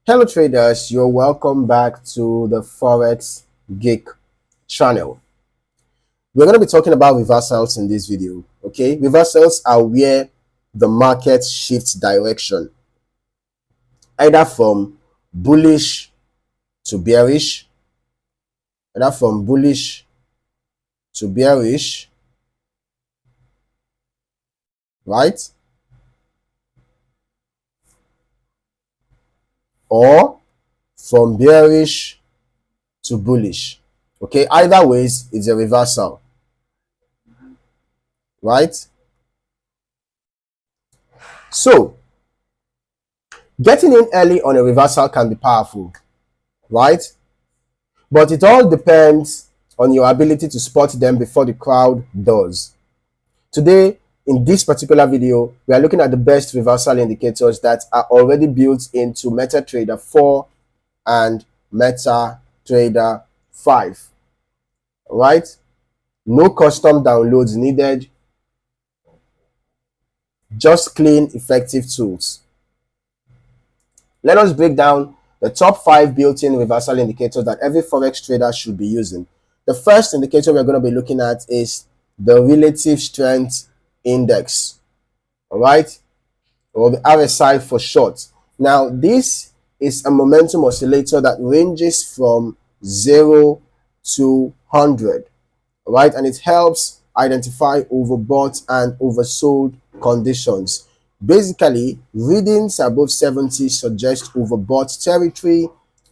Hello traders, you're welcome back to the Forex Geek channel. We're going to be talking about reversals in this video. Okay, reversals are where the market shifts direction, either from bullish to bearish, right? Or from bearish to bullish. Okay, either ways, it's a reversal, right? So, getting in early on a reversal can be powerful, right? But it all depends on your ability to spot them before the crowd does. Today, in this particular video, we are looking at the best reversal indicators that are already built into MetaTrader 4 and MetaTrader 5. Right? No custom downloads needed, just clean, effective tools. Let us break down the top 5 built-in reversal indicators that every Forex trader should be using. The first indicator we're going to be looking at is the relative strength index, all right, or the RSI for short. Now, this is a momentum oscillator that ranges from 0 to 100, all right, and it helps identify overbought and oversold conditions. Basically, readings above 70 suggest overbought territory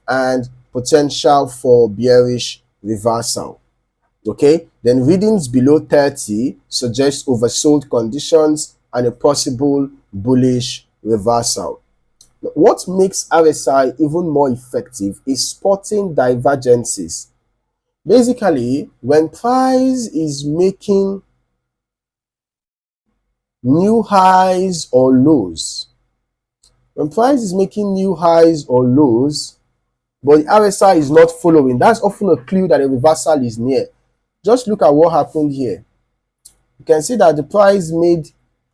and potential for bearish reversal. Okay, then readings below 30 suggest oversold conditions and a possible bullish reversal. What makes RSI even more effective is spotting divergences. Basically, when price is making new highs or lows, but the RSI is not following, that's often a clue that a reversal is near. Just look at what happened here. You can see that the price made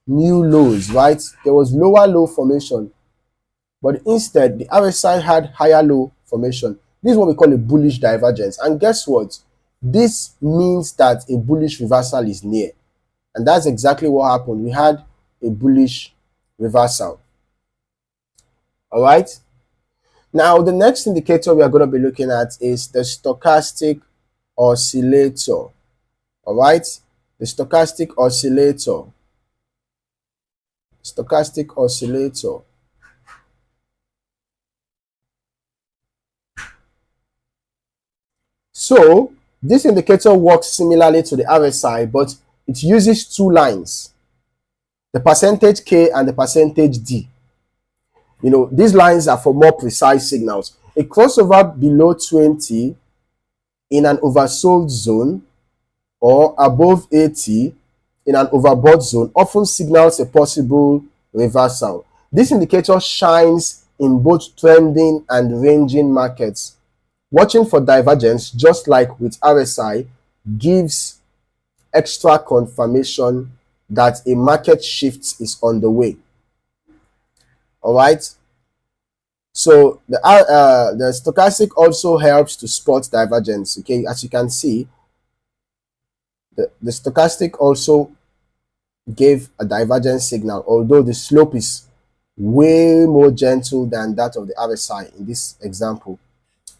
new lows, right? There was lower low formation, but instead the RSI had higher low formation. This is what we call a bullish divergence. And guess what? This means that a bullish reversal is near. And that's exactly what happened. We had a bullish reversal. All right. Now, the next indicator we are going to be looking at is the stochastic oscillator. All right, the stochastic oscillator. So this indicator works similarly to the RSI, but it uses two lines, the percentage K and the percentage D. You know, these lines are for more precise signals. A crossover below 20 in an oversold zone or above 80 in an overbought zone often signals a possible reversal. This indicator shines in both trending and ranging markets. Watching for divergence, just like with RSI, gives extra confirmation that a market shift is on the way. All right. So the stochastic also helps to spot divergence. Okay, as you can see, the stochastic also gave a divergence signal, although the slope is way more gentle than that of the RSI in this example.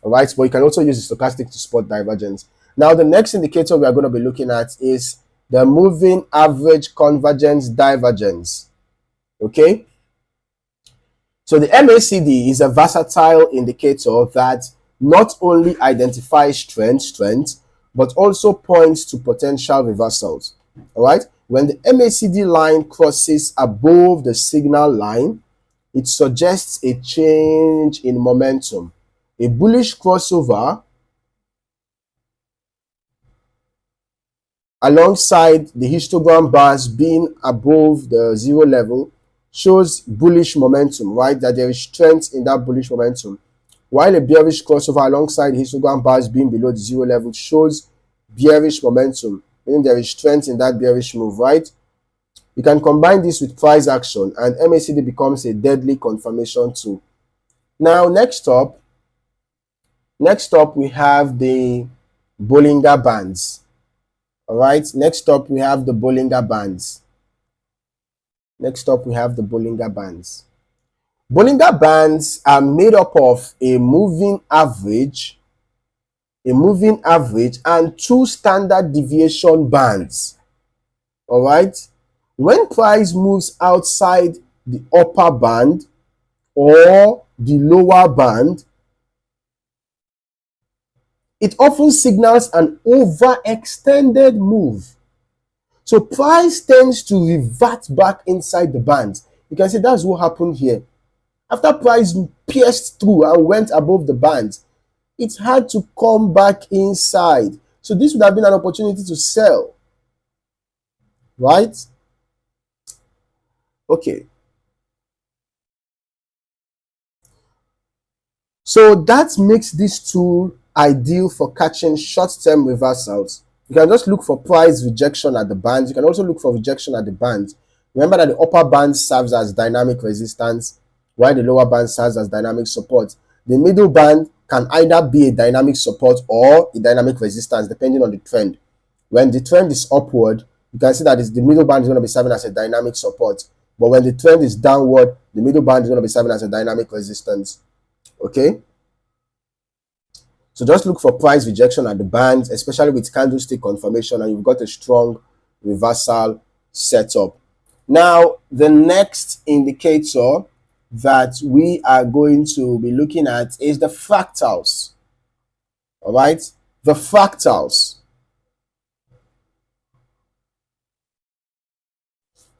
All right, but you can also use the stochastic to spot divergence. Now, the next indicator we are going to be looking at is the moving average convergence divergence. Okay, so the MACD is a versatile indicator that not only identifies strength, but also points to potential reversals. All right, when the MACD line crosses above the signal line, it suggests a change in momentum. A bullish crossover alongside the histogram bars being above the zero level shows bullish momentum, right? That there is strength in that bullish momentum. While a bearish crossover alongside the histogram bars being below the zero level shows bearish momentum, meaning there is strength in that bearish move, right? You can combine this with price action and MACD becomes a deadly confirmation tool. Now, next up we have the Bollinger Bands. All right, next up we have the Bollinger Bands. Bollinger Bands are made up of a moving average and two standard deviation bands. All right, when price moves outside the upper band or the lower band, it often signals an overextended move. So price tends to revert back inside the bands. You can see that's what happened here. After price pierced through and went above the bands, it had to come back inside. So this would have been an opportunity to sell, right? Okay. So that makes this tool ideal for catching short-term reversals. You can just look for price rejection at the bands. You can also look for rejection at the bands. Remember that the upper band serves as dynamic resistance, while the lower band serves as dynamic support. The middle band can either be a dynamic support or a dynamic resistance, depending on the trend. When the trend is upward, you can see that the middle band is going to be serving as a dynamic support. But when the trend is downward, the middle band is going to be serving as a dynamic resistance. Okay? So just look for price rejection at the bands, especially with candlestick confirmation, and you've got a strong reversal setup. Now, the next indicator that we are going to be looking at is the fractals. All right, the fractals.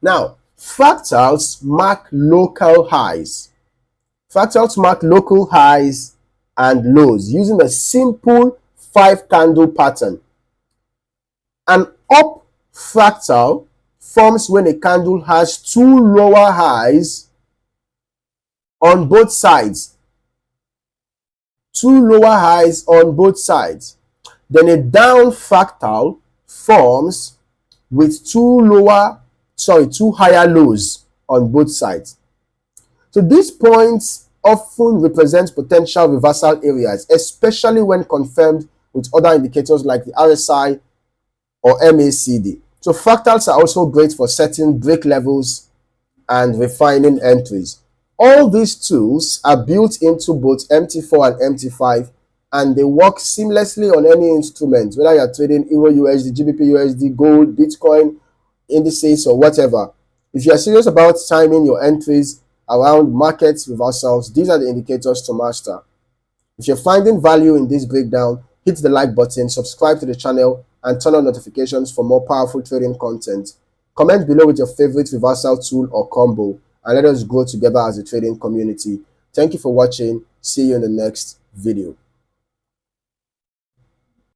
Now, fractals mark local highs. Fractals mark local highs and lows using a simple 5-candle pattern. An up fractal forms when a candle has two lower highs on both sides. Then a down fractal forms with two higher lows on both sides. So these points often represent potential reversal areas, especially when confirmed with other indicators like the RSI or MACD. So fractals are also great for setting break levels and refining entries. All these tools are built into both MT4 and MT5, and they work seamlessly on any instrument, whether you're trading EURUSD, GBPJPY, gold, Bitcoin, indices, or whatever. If you're serious about timing your entries around market reversals, these are the indicators to master. If you're finding value in this breakdown, hit the like button, subscribe to the channel, and turn on notifications for more powerful trading content. Comment below with your favorite reversal tool or combo, and let us grow together as a trading community. Thank you for watching. See you in the next video.